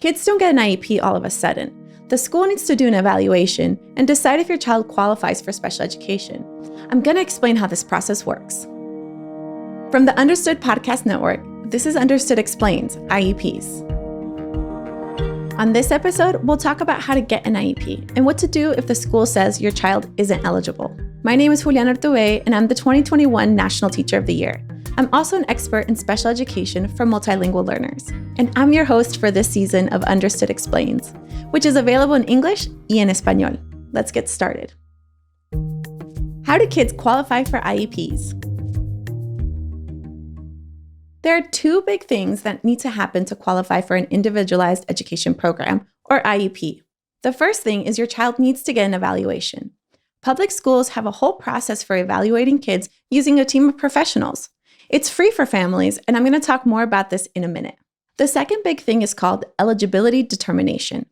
Kids don't get an IEP all of a sudden. The school needs to do an evaluation and decide if your child qualifies for special education. I'm going to explain how this process works. From the Understood Podcast Network, this is Understood Explains, IEPs. On this episode, we'll talk about how to get an IEP and what to do if the school says your child isn't eligible. My name is Juliana Urtubey, and I'm the 2021 National Teacher of the Year. I'm also an expert in special education for multilingual learners, and I'm your host for this season of Understood Explains, which is available in English y en español. Let's get started. How do kids qualify for IEPs? There are two big things that need to happen to qualify for an individualized education program, or IEP. The first thing is your child needs to get an evaluation. Public schools have a whole process for evaluating kids using a team of professionals. It's free for families, and I'm going to talk more about this in a minute. The second big thing is called eligibility determination.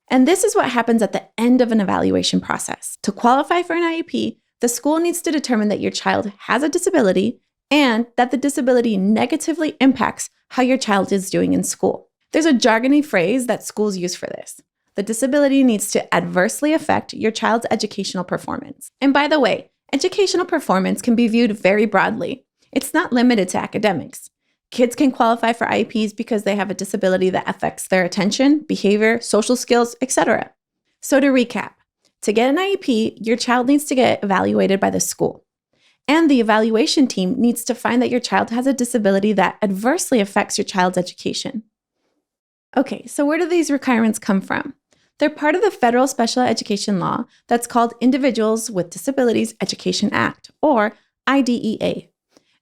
And this is what happens at the end of an evaluation process. To qualify for an IEP, the school needs to determine that your child has a disability and that the disability negatively impacts how your child is doing in school. There's a jargony phrase that schools use for this. The disability needs to adversely affect your child's educational performance. And by the way, educational performance can be viewed very broadly. It's not limited to academics. Kids can qualify for IEPs because they have a disability that affects their attention, behavior, social skills, etc. So to recap, to get an IEP, your child needs to get evaluated by the school. And the evaluation team needs to find that your child has a disability that adversely affects your child's education. Okay, so where do these requirements come from? They're part of the federal special education law that's called Individuals with Disabilities Education Act, or IDEA.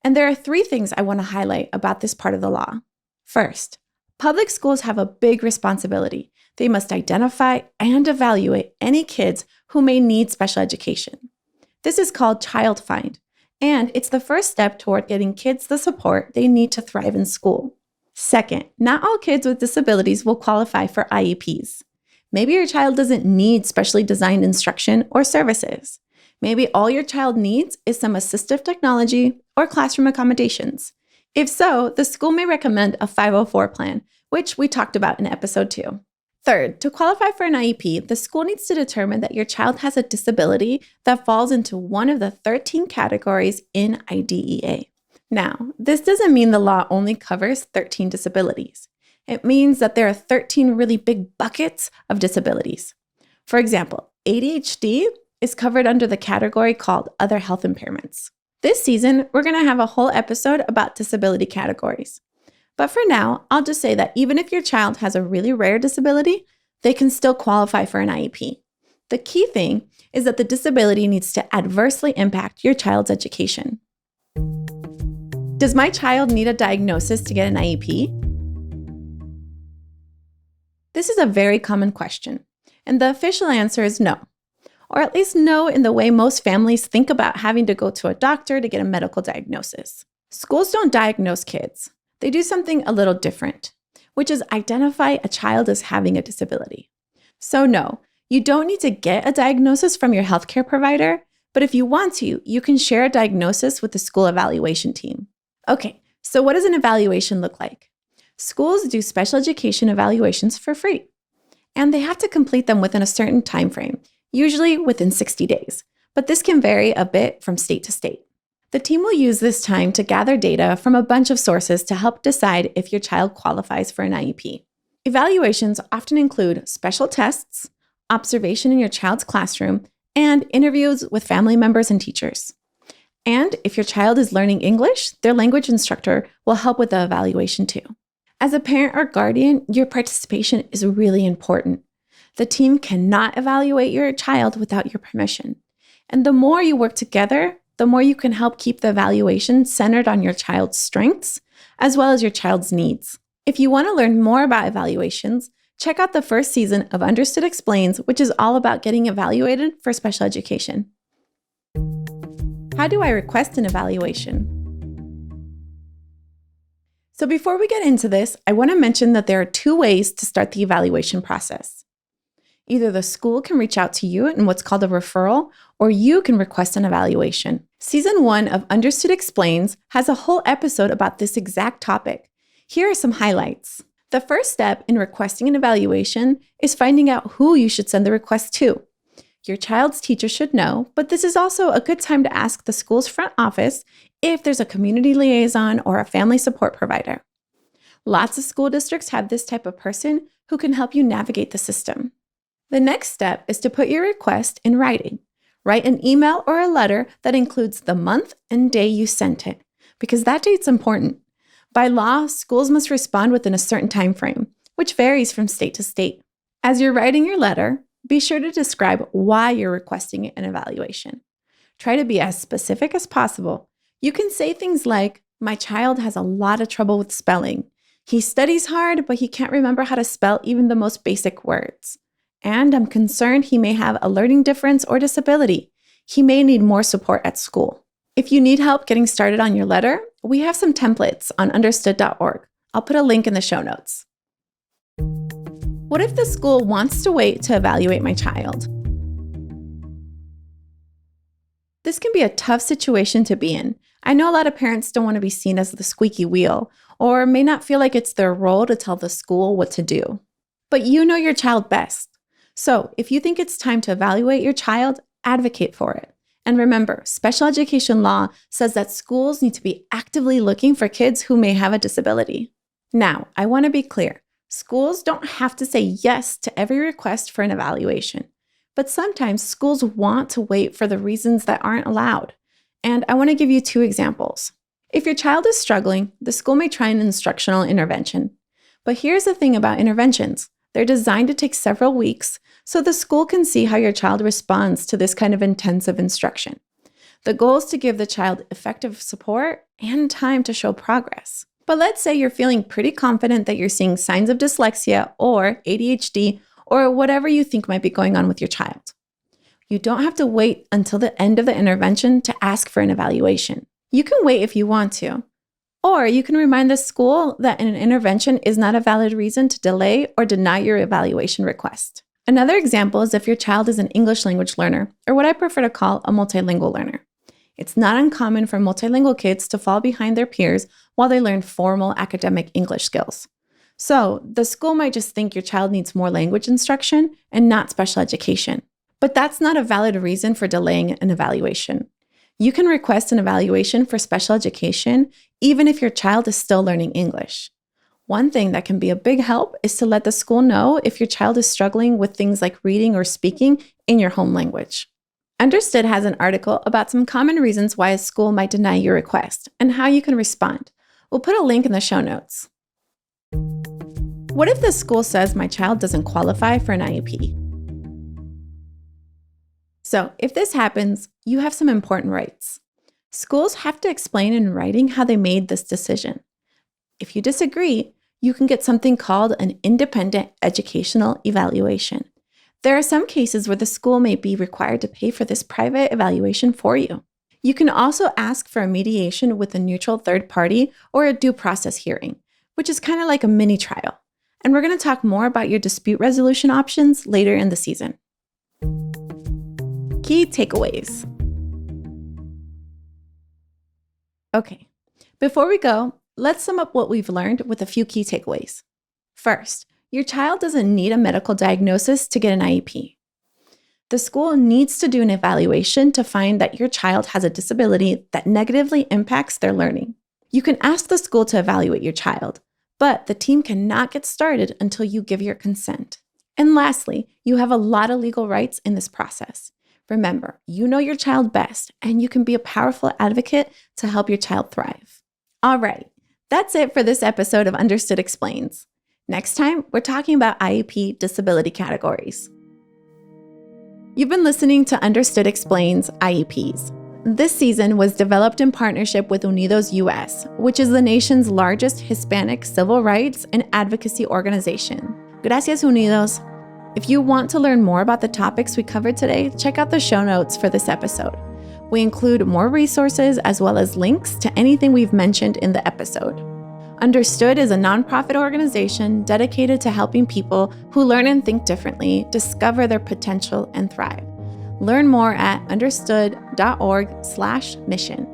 And there are three things I want to highlight about this part of the law. First, public schools have a big responsibility. They must identify and evaluate any kids who may need special education. This is called child find. And it's the first step toward getting kids the support they need to thrive in school. Second, not all kids with disabilities will qualify for IEPs. Maybe your child doesn't need specially designed instruction or services. Maybe all your child needs is some assistive technology or classroom accommodations. If so, the school may recommend a 504 plan, which we talked about in episode 2. Third, to qualify for an IEP, the school needs to determine that your child has a disability that falls into one of the 13 categories in IDEA. Now, this doesn't mean the law only covers 13 disabilities. It means that there are 13 really big buckets of disabilities. For example, ADHD is covered under the category called Other Health Impairments. This season, we're going to have a whole episode about disability categories. But for now, I'll just say that even if your child has a really rare disability, they can still qualify for an IEP. The key thing is that the disability needs to adversely impact your child's education. Does my child need a diagnosis to get an IEP? This is a very common question, and the official answer is no. Or at least no in the way most families think about having to go to a doctor to get a medical diagnosis. Schools don't diagnose kids. They do something a little different, which is identify a child as having a disability. So no, you don't need to get a diagnosis from your healthcare provider, but if you want to, you can share a diagnosis with the school evaluation team. Okay, so what does an evaluation look like? Schools do special education evaluations for free, and they have to complete them within a certain time frame, usually within 60 days, but this can vary a bit from state to state. The team will use this time to gather data from a bunch of sources to help decide if your child qualifies for an IEP. Evaluations often include special tests, observation in your child's classroom, and interviews with family members and teachers. And if your child is learning English, their language instructor will help with the evaluation too. As a parent or guardian, your participation is really important. The team cannot evaluate your child without your permission. And the more you work together, the more you can help keep the evaluation centered on your child's strengths, as well as your child's needs. If you want to learn more about evaluations, check out the first season of Understood Explains, which is all about getting evaluated for special education. How do I request an evaluation? So before we get into this, I want to mention that there are two ways to start the evaluation process. Either the school can reach out to you in what's called a referral, or you can request an evaluation. Season 1 of Understood Explains has a whole episode about this exact topic. Here are some highlights. The first step in requesting an evaluation is finding out who you should send the request to. Your child's teacher should know, but this is also a good time to ask the school's front office if there's a community liaison or a family support provider. Lots of school districts have this type of person who can help you navigate the system. The next step is to put your request in writing. Write an email or a letter that includes the month and day you sent it, because that date's important. By law, schools must respond within a certain time frame, which varies from state to state. As you're writing your letter, be sure to describe why you're requesting an evaluation. Try to be as specific as possible. You can say things like, "My child has a lot of trouble with spelling. He studies hard, but he can't remember how to spell even the most basic words. And I'm concerned he may have a learning difference or disability. He may need more support at school." If you need help getting started on your letter, we have some templates on understood.org. I'll put a link in the show notes. What if the school wants to wait to evaluate my child? This can be a tough situation to be in. I know a lot of parents don't want to be seen as the squeaky wheel, or may not feel like it's their role to tell the school what to do. But you know your child best. So if you think it's time to evaluate your child, advocate for it. And remember, special education law says that schools need to be actively looking for kids who may have a disability. Now, I want to be clear. Schools don't have to say yes to every request for an evaluation. But sometimes schools want to wait for the reasons that aren't allowed. And I want to give you 2 examples. If your child is struggling, the school may try an instructional intervention. But here's the thing about interventions. They're designed to take several weeks, so the school can see how your child responds to this kind of intensive instruction. The goal is to give the child effective support and time to show progress. But let's say you're feeling pretty confident that you're seeing signs of dyslexia or ADHD or whatever you think might be going on with your child. You don't have to wait until the end of the intervention to ask for an evaluation. You can wait if you want to. Or you can remind the school that an intervention is not a valid reason to delay or deny your evaluation request. Another example is if your child is an English language learner, or what I prefer to call a multilingual learner. It's not uncommon for multilingual kids to fall behind their peers while they learn formal academic English skills. So the school might just think your child needs more language instruction and not special education. But that's not a valid reason for delaying an evaluation. You can request an evaluation for special education even if your child is still learning English. One thing that can be a big help is to let the school know if your child is struggling with things like reading or speaking in your home language. Understood has an article about some common reasons why a school might deny your request and how you can respond. We'll put a link in the show notes. What if the school says my child doesn't qualify for an IEP? So if this happens, you have some important rights. Schools have to explain in writing how they made this decision. If you disagree, you can get something called an independent educational evaluation. There are some cases where the school may be required to pay for this private evaluation for you. You can also ask for a mediation with a neutral third party or a due process hearing, which is kind of like a mini trial. And we're going to talk more about your dispute resolution options later in the season. Key takeaways. Okay, before we go, let's sum up what we've learned with a few key takeaways. First, your child doesn't need a medical diagnosis to get an IEP. The school needs to do an evaluation to find that your child has a disability that negatively impacts their learning. You can ask the school to evaluate your child, but the team cannot get started until you give your consent. And lastly, you have a lot of legal rights in this process. Remember, you know your child best, and you can be a powerful advocate to help your child thrive. All right, that's it for this episode of Understood Explains. Next time, we're talking about IEP disability categories. You've been listening to Understood Explains IEPs. This season was developed in partnership with Unidos US, which is the nation's largest Hispanic civil rights and advocacy organization. Gracias, Unidos. If you want to learn more about the topics we covered today, check out the show notes for this episode. We include more resources as well as links to anything we've mentioned in the episode. Understood is a nonprofit organization dedicated to helping people who learn and think differently discover their potential and thrive. Learn more at understood.org/mission.